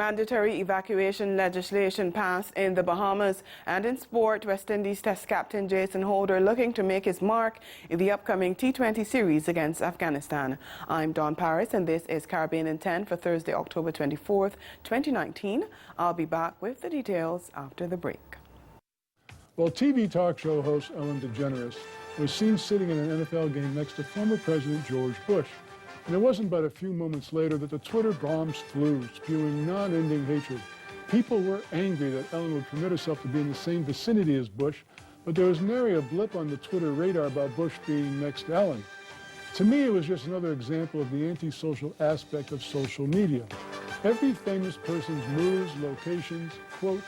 Mandatory evacuation legislation passed in the Bahamas, and in sport, West Indies Test captain Jason Holder looking to make his mark in the upcoming T20 series against Afghanistan. I'm Dawn Paris, and this is Caribbean in 10 for Thursday, October 24th, 2019. I'll be back with the details after the break. Well, TV talk show host Ellen DeGeneres was seen sitting in an NFL game next to former President George Bush. And it wasn't but a few moments later that the Twitter bombs flew, spewing non-ending hatred. People were angry that Ellen would permit herself to be in the same vicinity as Bush, but there was nary a blip on the Twitter radar about Bush being next to Ellen. To me, it was just another example of the antisocial aspect of social media. Every famous person's moves, locations, quotes.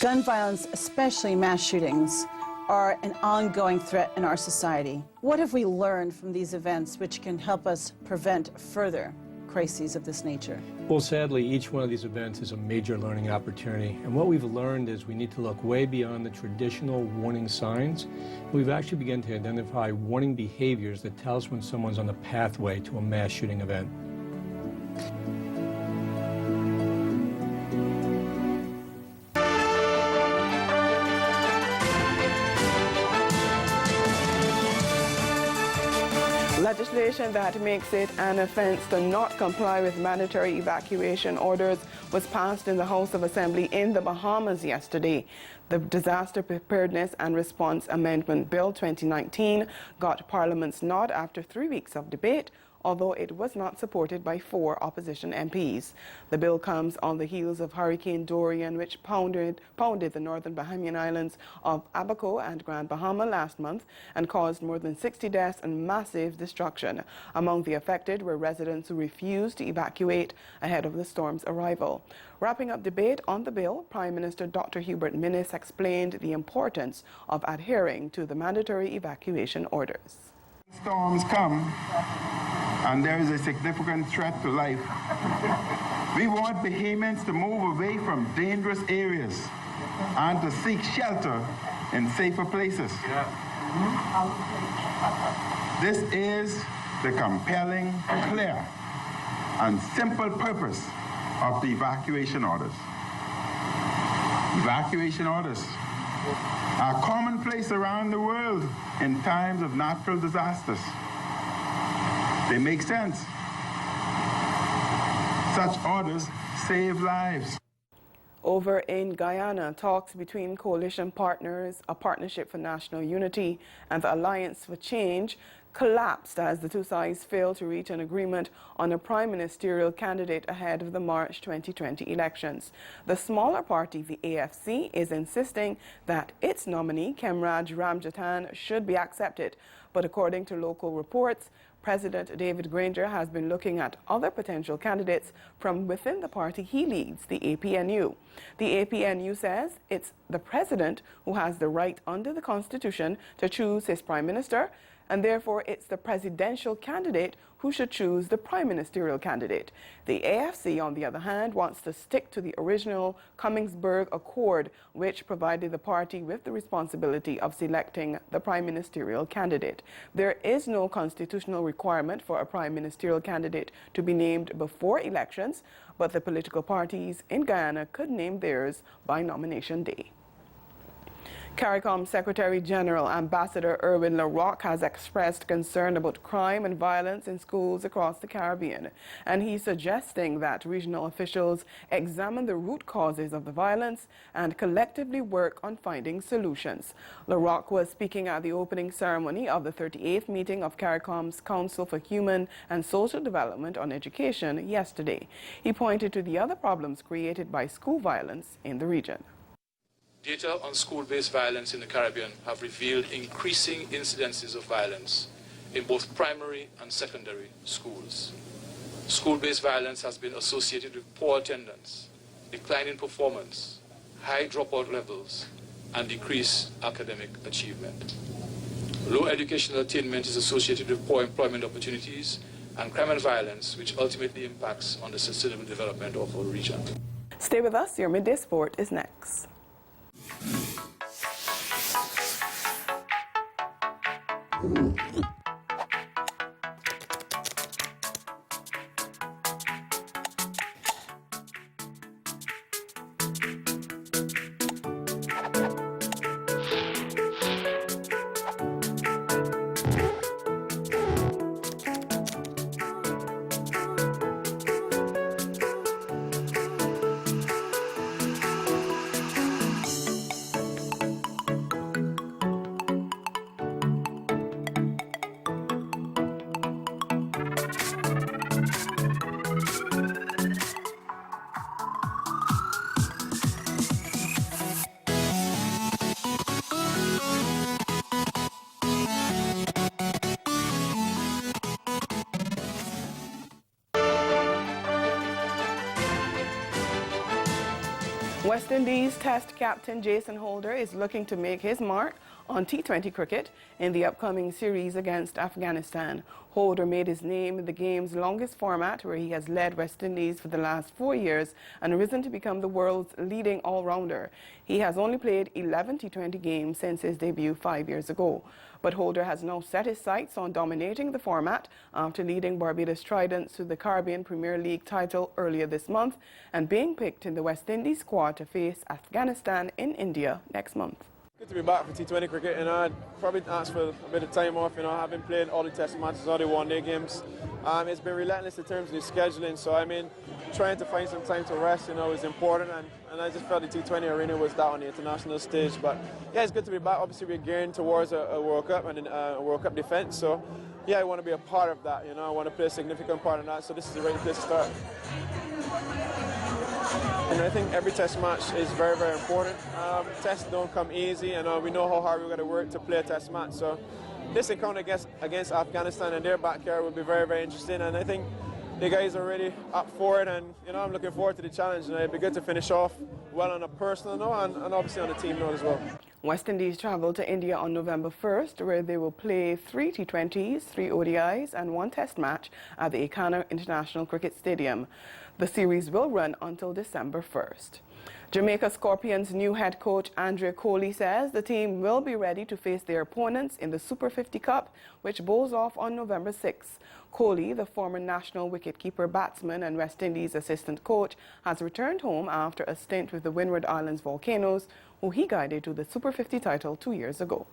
Gun violence, especially mass shootings, are an ongoing threat in our society. What have we learned from these events which can help us prevent further crises of this nature? Well, sadly, each one of these events is a major learning opportunity. And what we've learned is we need to look way beyond the traditional warning signs. We've actually begun to identify warning behaviors that tell us when someone's on the pathway to a mass shooting event. Legislation that makes it an offense to not comply with mandatory evacuation orders was passed in the House of Assembly in the Bahamas yesterday. The Disaster Preparedness and Response Amendment Bill 2019 got Parliament's nod after 3 weeks of debate, although it was not supported by 4 opposition MPs. The bill comes on the heels of Hurricane Dorian, which pounded the northern Bahamian islands of Abaco and Grand Bahama last month and caused more than 60 deaths and massive destruction. Among the affected were residents who refused to evacuate ahead of the storm's arrival. Wrapping up debate on the bill, Prime Minister Dr. Hubert Minnis explained the importance of adhering to the mandatory evacuation orders. Storms come and there is a significant threat to life. We want Bahamians to move away from dangerous areas and to seek shelter in safer places. This is the compelling, clear, and simple purpose of the evacuation orders. Evacuation orders are commonplace around the world in times of natural disasters. They make sense. Such orders save lives. Over in Guyana, talks between coalition partners, a Partnership for National Unity, and the Alliance for Change collapsed as the two sides failed to reach an agreement on a prime ministerial candidate ahead of the March 2020 elections. The smaller party, the AFC, is insisting that its nominee, Kemraj Ramjatan, should be accepted. But according to local reports, President David Granger has been looking at other potential candidates from within the party he leads, the APNU. The APNU says it's the president who has the right under the Constitution to choose his prime minister, and therefore it's the presidential candidate who should choose the prime ministerial candidate. The AFC, on the other hand, wants to stick to the original Cummingsburg Accord, which provided the party with the responsibility of selecting the prime ministerial candidate. There is no constitutional requirement for a prime ministerial candidate to be named before elections, but the political parties in Guyana could name theirs by nomination day. CARICOM Secretary General Ambassador Erwin LaRocque has expressed concern about crime and violence in schools across the Caribbean, and he's suggesting that regional officials examine the root causes of the violence and collectively work on finding solutions. LaRocque was speaking at the opening ceremony of the 38th meeting of CARICOM's Council for Human and Social Development on Education yesterday. He pointed to the other problems created by school violence in the region. Data on school-based violence in the Caribbean have revealed increasing incidences of violence in both primary and secondary schools. School-based violence has been associated with poor attendance, decline in performance, high dropout levels, and decreased academic achievement. Low educational attainment is associated with poor employment opportunities and crime and violence, which ultimately impacts on the sustainable development of our region. Stay with us. Your Midday Sport is next. West Indies Test captain Jason Holder is looking to make his mark on T20 cricket in the upcoming series against Afghanistan. Holder made his name in the game's longest format, where he has led West Indies for the last 4 years and risen to become the world's leading all-rounder. He has only played 11 T20 games since his debut 5 years ago. But Holder has now set his sights on dominating the format after leading Barbados Tridents to the Caribbean Premier League title earlier this month and being picked in the West Indies squad to face Afghanistan in India next month. Good to be back for T20 cricket, and I'd probably ask for a bit of time off. I've been playing all the test matches, all the one-day games. It's been relentless in terms of the scheduling, so trying to find some time to rest, is important, and I just felt the T20 arena was that on the international stage. But yeah, it's good to be back. Obviously, we're gearing towards a World Cup and a World Cup defence, so yeah, I want to be a part of that. I want to play a significant part in that, so this is the right place to start. And I think every test match is very, very important. Tests don't come easy, and we know how hard we're going to work to play a test match. So this encounter against Afghanistan in their backyard will be very, very interesting. And I think the guys are really up for it, and I'm looking forward to the challenge. And it'd be good to finish off well on a personal note and obviously on a team note as well. West Indies travel to India on November 1st, where they will play 3 T20s, 3 ODIs and 1 test match at the Ekana International Cricket Stadium. The series will run until December 1st. Jamaica Scorpions' new head coach Andrea Coley says the team will be ready to face their opponents in the Super 50 Cup, which bowls off on November 6th. Coley, the former national wicketkeeper, batsman and West Indies assistant coach, has returned home after a stint with the Windward Islands Volcanoes, who he guided to the Super 50 title 2 years ago.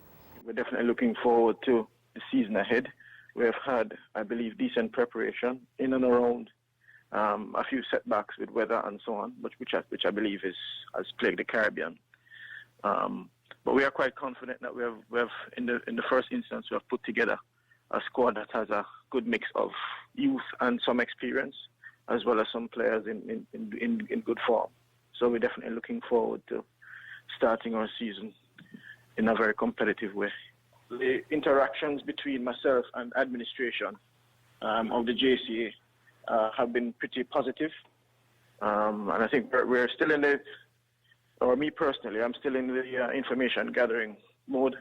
We're definitely looking forward to the season ahead. We have had, I believe, decent preparation in and around a few setbacks with weather and so on, which I believe has plagued the Caribbean. But we are quite confident that we have in the first instance, we have put together a squad that has a good mix of youth and some experience, as well as some players in good form. So we're definitely looking forward to starting our season in a very competitive way. The interactions between myself and administration of the JCA have been pretty positive. And I think we're still in the, or me personally, I'm still in the information gathering mode.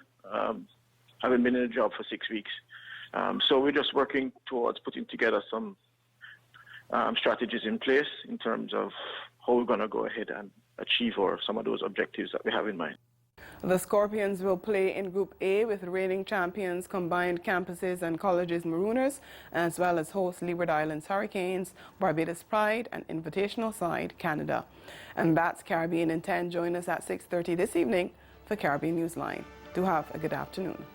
Having been in the job for 6 weeks. So we're just working towards putting together some strategies in place in terms of how we're going to go ahead and achieve some of those objectives that we have in mind. The Scorpions will play in Group A with reigning champions Combined Campuses and Colleges Marooners, as well as host Leeward Islands Hurricanes, Barbados Pride and invitational side Canada. And that's Caribbean in 10. Join us at 6:30 this evening for Caribbean Newsline. Do have a good afternoon.